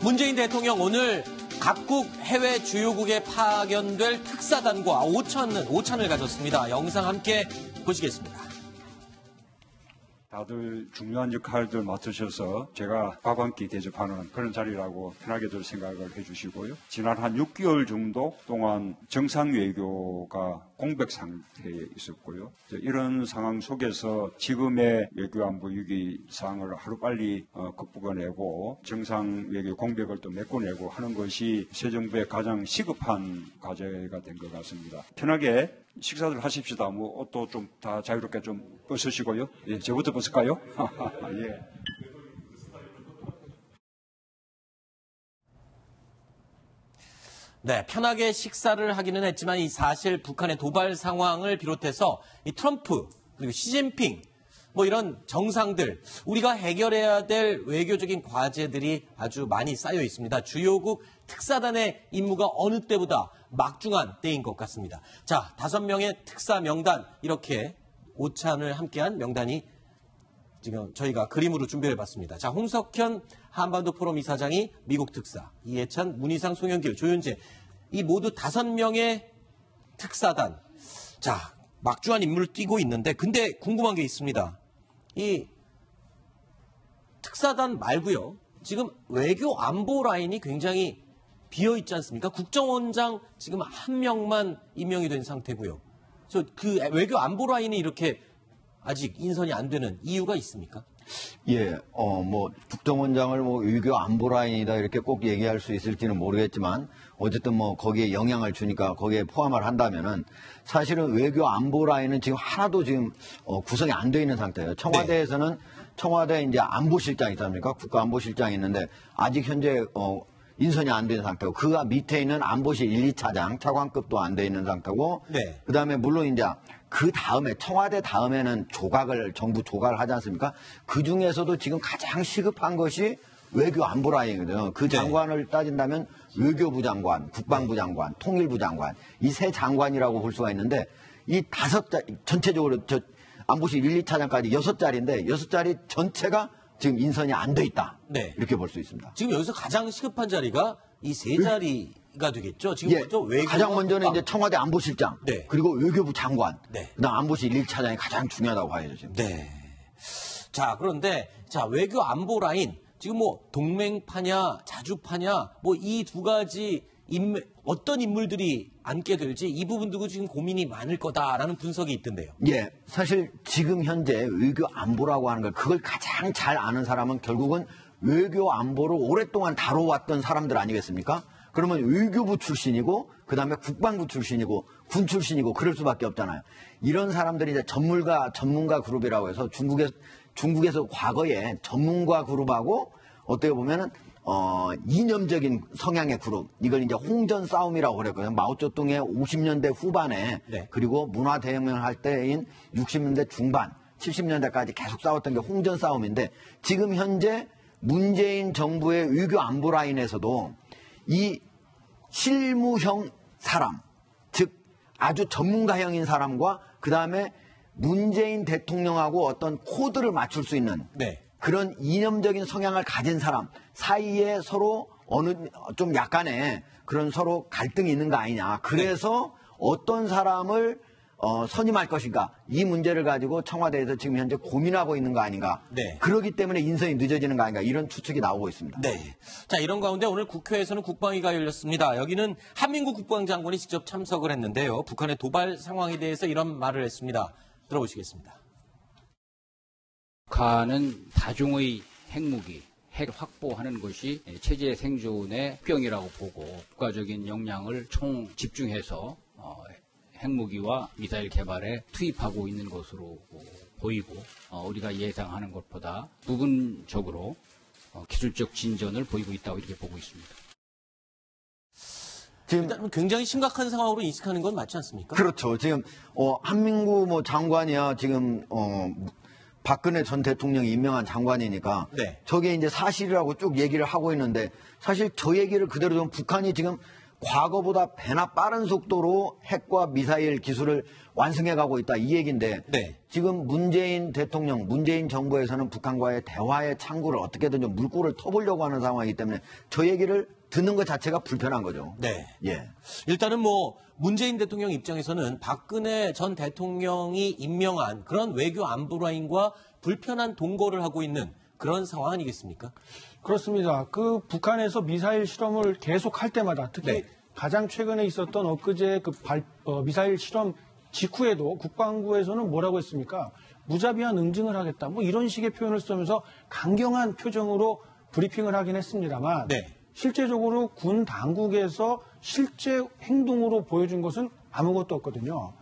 문재인 대통령 오늘 각국 해외 주요국에 파견될 특사단과 오찬을 가졌습니다. 영상 함께 보시겠습니다. 다들 중요한 역할들 맡으셔서 제가 밥 한 끼 대접하는 그런 자리라고 편하게들 생각을 해주시고요. 지난 한 6개월 정도 동안 정상 외교가 공백 상태에 있었고요. 이런 상황 속에서 지금의 외교안보 위기 상황을 하루빨리 극복해내고 정상 외교 공백을 또 메꿔내고 하는 것이 새 정부의 가장 시급한 과제가 된 것 같습니다. 편하게 식사들 하십시다. 뭐 옷도 좀 다 자유롭게 좀 벗으시고요. 예, 저부터 벗을까요? 예. 네, 편하게 식사를 하기는 했지만 이 사실 북한의 도발 상황을 비롯해서 이 트럼프 그리고 시진핑 뭐 이런 정상들 우리가 해결해야 될 외교적인 과제들이 아주 많이 쌓여 있습니다. 주요국 특사단의 임무가 어느 때보다 막중한 때인 것 같습니다. 자, 5명의 특사 명단 이렇게 오찬을 함께한 명단이 지금 저희가 그림으로 준비해봤습니다. 자, 홍석현 한반도 포럼 이사장이 미국 특사, 이해찬, 문희상, 송영길, 조윤재 이 모두 5명의 특사단. 자, 막중한 임무를 띄고 있는데 근데 궁금한 게 있습니다. 이 특사단 말고요. 지금 외교 안보 라인이 굉장히 비어있지 않습니까? 국정원장 지금 1명만 임명이 된 상태고요. 그래서 그 외교 안보 라인이 이렇게 아직 인선이 안 되는 이유가 있습니까? 예, 뭐 국정원장을 뭐 외교 안보 라인이다 이렇게 꼭 얘기할 수 있을지는 모르겠지만 어쨌든 뭐 거기에 영향을 주니까 거기에 포함을 한다면은 사실은 외교 안보 라인은 지금 하나도 지금 구성이 안 돼 있는 상태예요. 청와대에서는 네. 청와대 이제 안보실장 있습니까? 국가안보실장이 있는데 아직 현재 인선이 안 된 상태고 그 밑에 있는 안보실 1, 2차장 차관급도 안 돼 있는 상태고 네. 그다음에 물론 이제 그 다음에 청와대 다음에는 정부 조각을 하지 않습니까? 그 중에서도 지금 가장 시급한 것이 외교 안보 라인이거든요. 그 장관을 네. 따진다면 외교부 장관, 국방부 장관, 통일부 장관 이 세 장관이라고 볼 수가 있는데 이 5자리 전체적으로 안보실 1, 2차장까지 6자리인데 6자리 전체가 지금 인선이 안 돼 있다. 네. 이렇게 볼 수 있습니다. 지금 여기서 가장 시급한 자리가 이 3자리가 되겠죠. 지금 예, 먼저 가장 먼저는 이제 청와대 안보실장, 네. 그리고 외교부 장관, 네. 그다음 안보실 1차장이 가장 중요하다고 봐야죠. 지금. 네. 자, 그런데 자 외교 안보 라인 지금 뭐 동맹파냐 자주파냐 뭐 이 두 가지 어떤 인물들이 앉게 될지 이 부분도 지금 고민이 많을 거다라는 분석이 있던데요. 예, 사실 지금 현재 외교 안보라고 하는 걸 그걸 가장 잘 아는 사람은 결국은 외교 안보를 오랫동안 다뤄왔던 사람들 아니겠습니까? 그러면 외교부 출신이고 그다음에 국방부 출신이고 군 출신이고 그럴 수밖에 없잖아요. 이런 사람들이 이제 전문가 그룹이라고 해서 중국에서 과거에 전문가 그룹하고 어떻게 보면은 이념적인 성향의 그룹, 이걸 이제 홍전 싸움이라고 그랬거든요. 마오쩌둥의 50년대 후반에 네. 그리고 문화 대혁명을 할 때인 60년대 중반, 70년대까지 계속 싸웠던 게 홍전 싸움인데 지금 현재 문재인 정부의 외교 안보 라인에서도 이 실무형 사람, 즉 아주 전문가형인 사람과 그 다음에 문재인 대통령하고 어떤 코드를 맞출 수 있는 네. 그런 이념적인 성향을 가진 사람 사이에 서로 좀 약간의 그런 서로 갈등이 있는 거 아니냐. 그래서 어떤 사람을 선임할 것인가. 이 문제를 가지고 청와대에서 지금 현재 고민하고 있는 거 아닌가. 네. 그렇기 때문에 인선이 늦어지는 거 아닌가. 이런 추측이 나오고 있습니다. 네. 자, 이런 가운데 오늘 국회에서는 국방위가 열렸습니다. 여기는 한민구 국방장관이 직접 참석을 했는데요. 북한의 도발 상황에 대해서 이런 말을 했습니다. 들어보시겠습니다. 북한은 다중의 핵무기, 핵 확보하는 것이 체제 생존의 국경이라고 보고 국가적인 역량을 총 집중해서 핵무기와 미사일 개발에 투입하고 있는 것으로 보이고 우리가 예상하는 것보다 부분적으로 기술적 진전을 보이고 있다고 이렇게 보고 있습니다. 지금 일단 굉장히 심각한 상황으로 인식하는 건 맞지 않습니까? 그렇죠. 지금 한민구 장관이야 지금 박근혜 전 대통령이 임명한 장관이니까 네. 저게 이제 사실이라고 쭉 얘기를 하고 있는데 사실 저 얘기를 그대로 좀 북한이 지금 과거보다 배나 빠른 속도로 핵과 미사일 기술을 완성해가고 있다 이 얘기인데 네. 지금 문재인 대통령, 문재인 정부에서는 북한과의 대화의 창구를 어떻게든 좀 물꼬를 터보려고 하는 상황이기 때문에 저 얘기를 듣는 것 자체가 불편한 거죠. 네. 예. 일단은 뭐 문재인 대통령 입장에서는 박근혜 전 대통령이 임명한 그런 외교 안보 라인과 불편한 동거를 하고 있는 그런 상황 아니겠습니까? 그렇습니다. 그 북한에서 미사일 실험을 계속 할 때마다 특히 네. 가장 최근에 있었던 엊그제 그 미사일 실험 직후에도 국방부에서는 뭐라고 했습니까? 무자비한 응징을 하겠다. 뭐 이런 식의 표현을 쓰면서 강경한 표정으로 브리핑을 하긴 했습니다만 네. 실제적으로 군 당국에서 실제 행동으로 보여준 것은 아무것도 없거든요.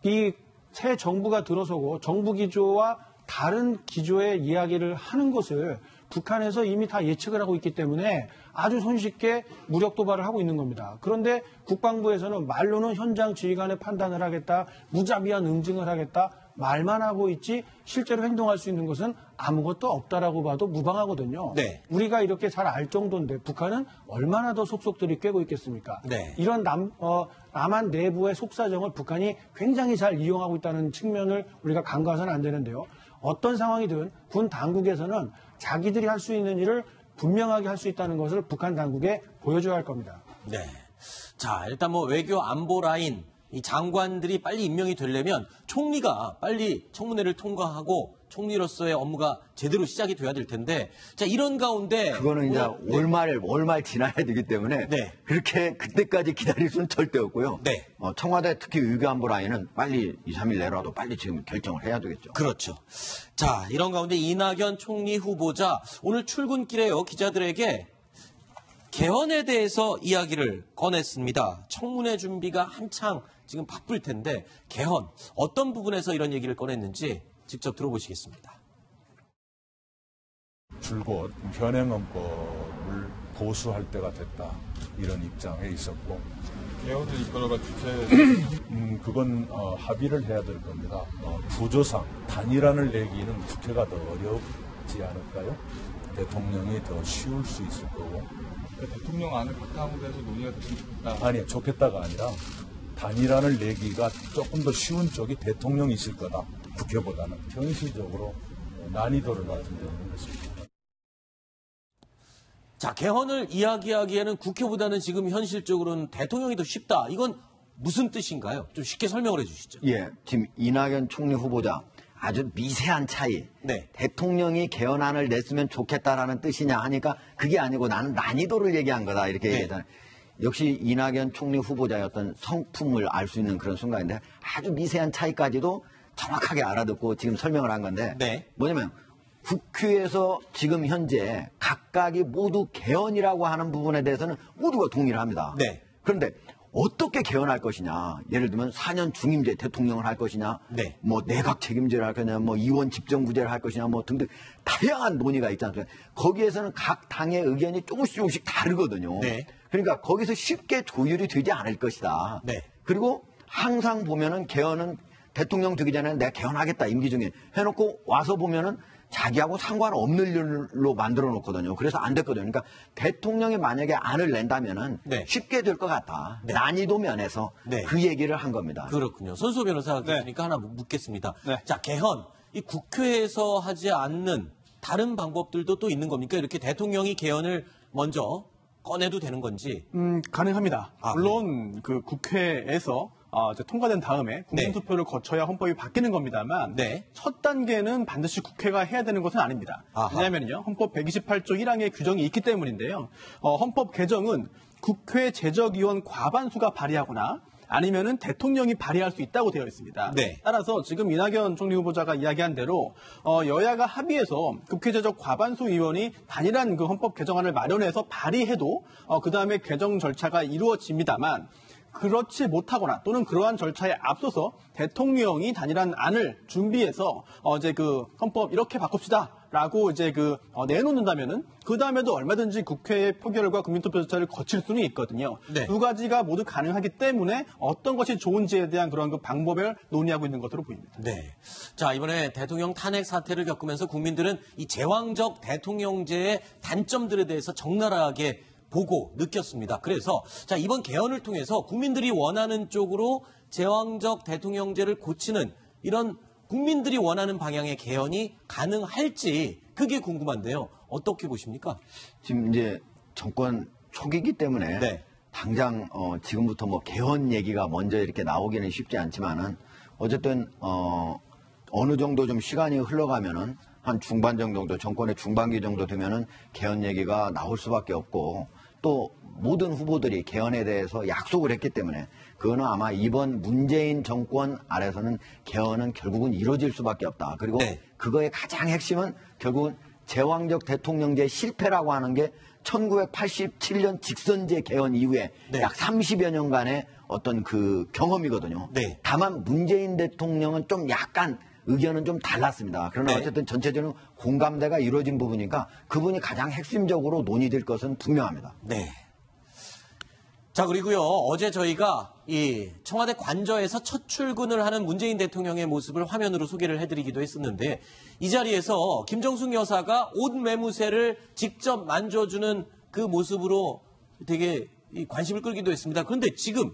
이 새 정부가 들어서고 정부 기조와 다른 기조의 이야기를 하는 것을 북한에서 이미 다 예측을 하고 있기 때문에 아주 손쉽게 무력 도발을 하고 있는 겁니다. 그런데 국방부에서는 말로는 현장 지휘관의 판단을 하겠다, 무자비한 응징을 하겠다, 말만 하고 있지 실제로 행동할 수 있는 것은 아무것도 없다라고 봐도 무방하거든요. 네. 우리가 이렇게 잘 알 정도인데 북한은 얼마나 더 속속들이 꿰고 있겠습니까? 네. 이런 남한 내부의 속사정을 북한이 굉장히 잘 이용하고 있다는 측면을 우리가 간과해서는 안 되는데요. 어떤 상황이든 군 당국에서는 자기들이 할 수 있는 일을 분명하게 할 수 있다는 것을 북한 당국에 보여줘야 할 겁니다. 네. 자, 일단 뭐 외교 안보 라인 이 장관들이 빨리 임명이 되려면 총리가 빨리 청문회를 통과하고 총리로서의 업무가 제대로 시작이 돼야 될 텐데 자, 이런 가운데 그거는 이제 오늘, 월말 지나야 되기 때문에 네. 그렇게 그때까지 기다릴 수는 절대 없고요. 네. 청와대 특히 외교안보 라인은 빨리 2, 3일 내로라도 빨리 지금 결정을 해야 되겠죠. 그렇죠. 자, 이런 가운데 이낙연 총리 후보자 오늘 출근길에요 기자들에게 개헌에 대해서 이야기를 꺼냈습니다. 청문회 준비가 한창 지금 바쁠 텐데 개헌 어떤 부분에서 이런 얘기를 꺼냈는지 직접 들어보시겠습니다. 줄곧 현행헌법을 보수할 때가 됐다 이런 입장에 있었고 개헌을 이끌어갈 주체 그건 합의를 해야 될 겁니다. 구조상 단일안을 내기는 국회가 더 어렵지 않을까요? 대통령이 더 쉬울 수 있을 거고. 대통령 안을 바탕으로 해서 논의가 됐으면 좋겠다. 아니, 좋겠다가 아니라 단일안을 내기가 조금 더 쉬운 쪽이 대통령이실 거다. 국회보다는 현실적으로 난이도를 말씀드리는 것입니다. 자, 개헌을 이야기하기에는 국회보다는 지금 현실적으로는 대통령이 더 쉽다. 이건 무슨 뜻인가요? 좀 쉽게 설명을 해 주시죠. 예, 지금 이낙연 총리 후보자 아주 미세한 차이. 네. 대통령이 개헌안을 냈으면 좋겠다라는 뜻이냐 하니까 그게 아니고 나는 난이도를 얘기한 거다 이렇게 네. 얘기했잖아요. 역시 이낙연 총리 후보자의 어떤 성품을 알 수 있는 그런 순간인데 아주 미세한 차이까지도 정확하게 알아듣고 지금 설명을 한 건데 네. 뭐냐면 국회에서 지금 현재 각각이 모두 개헌이라고 하는 부분에 대해서는 모두가 동의를 합니다. 네. 그런데 어떻게 개헌할 것이냐. 예를 들면 4년 중임제 대통령을 할 것이냐. 네. 뭐 내각 책임제를 할 거냐. 뭐 의원 집정부제를 할 것이냐. 뭐 등등 다양한 논의가 있지 않습니까? 거기에서는 각 당의 의견이 조금씩 다르거든요. 네. 그러니까 거기서 쉽게 조율이 되지 않을 것이다. 네. 그리고 항상 보면은 개헌은 대통령 되기 전에 내가 개헌하겠다 임기 중에 해놓고 와서 보면은 자기하고 상관없는 일로 만들어 놓거든요. 그래서 안 됐거든요. 그러니까 대통령이 만약에 안을 낸다면은 네. 쉽게 될 것 같다. 네. 난이도 면에서 네. 그 얘기를 한 겁니다. 그렇군요. 손수호 변호사가 계시니까 하나 묻겠습니다. 네. 자, 개헌. 이 국회에서 하지 않는 다른 방법들도 또 있는 겁니까? 이렇게 대통령이 개헌을 먼저 꺼내도 되는 건지. 가능합니다. 아, 물론 그 국회에서 이제 통과된 다음에 국민투표를 거쳐야 헌법이 바뀌는 겁니다만 네. 첫 단계는 반드시 국회가 해야 되는 것은 아닙니다. 아하. 왜냐하면요. 헌법 128조 1항의 규정이 있기 때문인데요. 헌법 개정은 국회 제적위원 과반수가 발의하거나 아니면은 대통령이 발의할 수 있다고 되어 있습니다. 네. 따라서 지금 이낙연 총리 후보자가 이야기한 대로 여야가 합의해서 국회 제적 과반수 의원이 단일한 그 헌법 개정안을 마련해서 발의해도 그 다음에 개정 절차가 이루어집니다만 그렇지 못하거나 또는 그러한 절차에 앞서서 대통령이 단일한 안을 준비해서 이제 그 헌법 이렇게 바꿉시다라고 이제 내놓는다면은 그 다음에도 얼마든지 국회의 표결과 국민투표 절차를 거칠 수는 있거든요. 네. 두 가지가 모두 가능하기 때문에 어떤 것이 좋은지에 대한 그런 그 방법을 논의하고 있는 것으로 보입니다. 네. 자, 이번에 대통령 탄핵 사태를 겪으면서 국민들은 이 제왕적 대통령제의 단점들에 대해서 적나라하게 보고 느꼈습니다. 그래서 자, 이번 개헌을 통해서 국민들이 원하는 쪽으로 제왕적 대통령제를 고치는 이런 국민들이 원하는 방향의 개헌이 가능할지 그게 궁금한데요. 어떻게 보십니까? 지금 이제 정권 초기이기 때문에 네. 당장 지금부터 뭐 개헌 얘기가 먼저 이렇게 나오기는 쉽지 않지만은 어쨌든 어느 정도 좀 시간이 흘러가면은 한 중반 정도, 정권의 중반기 정도 되면은 개헌 얘기가 나올 수밖에 없고 또 모든 후보들이 개헌에 대해서 약속을 했기 때문에 그거는 아마 이번 문재인 정권 아래서는 개헌은 결국은 이루어질 수밖에 없다. 그리고 네. 그거의 가장 핵심은 결국은 제왕적 대통령제 실패라고 하는 게 1987년 직선제 개헌 이후에 네. 약 30여 년간의 어떤 그 경험이거든요. 네. 다만 문재인 대통령은 좀 약간 의견은 좀 달랐습니다. 그러나 네. 어쨌든 전체적으로 공감대가 이루어진 부분이니까 그분이 가장 핵심적으로 논의될 것은 분명합니다. 네. 자, 그리고요, 어제 저희가 이 청와대 관저에서 첫 출근을 하는 문재인 대통령의 모습을 화면으로 소개를 해드리기도 했었는데, 이 자리에서 김정숙 여사가 옷 매무새를 직접 만져주는 그 모습으로 되게 관심을 끌기도 했습니다. 그런데 지금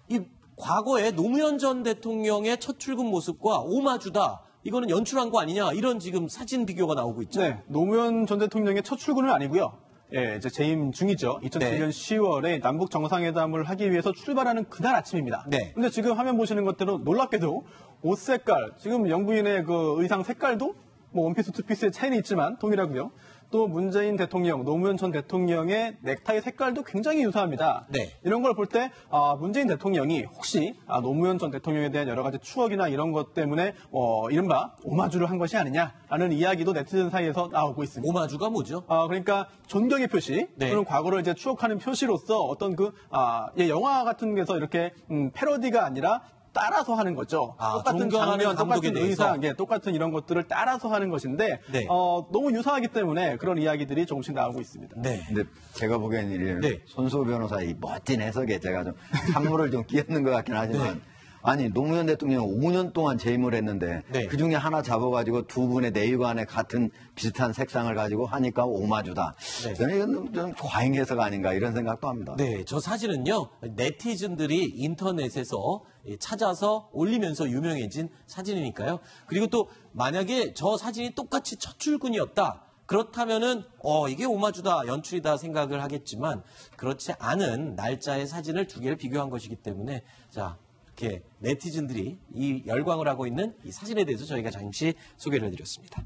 이 과거에 노무현 전 대통령의 첫 출근 모습과 오마주다, 이거는 연출한 거 아니냐, 이런 지금 사진 비교가 나오고 있죠. 네, 노무현 전 대통령의 첫 출근은 아니고요. 예, 이제 재임 중이죠. 2007년 10월에 남북 정상회담을 하기 위해서 출발하는 그날 아침입니다. 네. 근데 지금 화면 보시는 것대로 놀랍게도 옷 색깔, 지금 영부인의 그 의상 색깔도 뭐 원피스, 투피스의 차이는 있지만 동일하고요. 또 문재인 대통령, 노무현 전 대통령의 넥타이 색깔도 굉장히 유사합니다. 네. 이런 걸 볼 때 문재인 대통령이 혹시 노무현 전 대통령에 대한 여러 가지 추억이나 이런 것 때문에 이른바 오마주를 한 것이 아니냐라는 이야기도 네티즌 사이에서 나오고 있습니다. 오마주가 뭐죠? 그러니까 존경의 표시 네. 또는 과거를 이제 추억하는 표시로서 어떤 영화 같은 데서 이렇게 패러디가 아니라 따라서 하는 거죠. 똑같은 존경하는 장면, 감독에 똑같은 대해서. 의상, 똑같은 이런 것들을 따라서 하는 것인데 네. 너무 유사하기 때문에 그런 이야기들이 조금씩 나오고 있습니다. 네. 근데 제가 보기에는 네. 손수호 변호사의 이 멋진 해석에 제가 좀 찬물을 좀 끼얹는 것 같긴 하지만 아니 노무현 대통령 5년 동안 재임을 했는데 네. 그중에 하나 잡아가지고 두 분의 내유관에 같은 비슷한 색상을 가지고 하니까 오마주다. 네. 저는 이건 좀 과잉 해석 아닌가 이런 생각도 합니다. 네, 저 사진은요, 네티즌들이 인터넷에서 찾아서 올리면서 유명해진 사진이니까요. 그리고 또 만약에 저 사진이 똑같이 첫 출근이었다. 그렇다면은 이게 오마주다, 연출이다 생각을 하겠지만 그렇지 않은 날짜의 사진을 두 개를 비교한 것이기 때문에 자, 이렇게 네티즌들이 이 열광을 하고 있는 이 사진에 대해서 저희가 잠시 소개를 해드렸습니다.